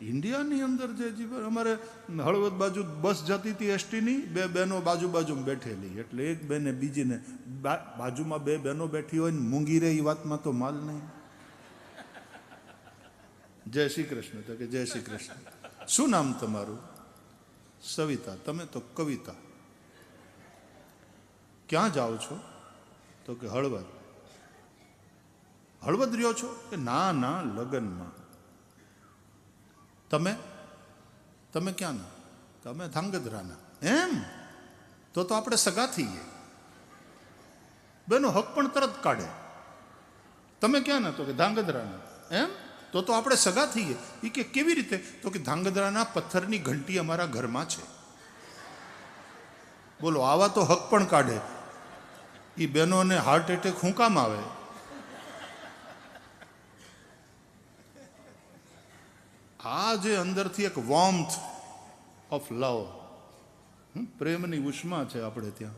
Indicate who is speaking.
Speaker 1: ઇન્ડિયાની અંદર જે જીવન અમારે હળવદ બાજુ બસ જતી હતી એસટીની, બે બહેનો બાજુ બાજુમાં બેઠેલી, એટલે એક બેને બીજીને બાજુમાં બે બહેનો બેઠી હોય ને મૂંગી રહે એ વાતમાં તો માલ નહીં. જય શ્રી કૃષ્ણ. તો કે જય શ્રી કૃષ્ણ. શું નામ તમારું? સવિતા. તમે? તો કવિતા. ક્યાં જાઓ છો? તો કે હળવદ. હળવદ રહ્યો છો? કે ના ના, લગ્નમાં. તમે? તમે ક્યાંના? તમે ધાંગધ્રાના. એમ? તો આપણે સગા થઈએ. બેનો હક પણ તરત કાઢે. તમે ક્યાંના? તો કે ધાંગધ્રાના. એમ? તો આપણે સગા થઈએ. એ કે કેવી રીતે? તો કે ધાંગધ્રાના પથ્થરની ઘંટી અમારા ઘરમાં છે. બોલો, આવા તો હક પણ કાઢે. એ બહેનોને હાર્ટ એટેક શું કામ આવે? આ જે અંદરથી એક વોર્મથ ઓફ લવ, પ્રેમની ઉષ્મા છે આપણે ત્યાં,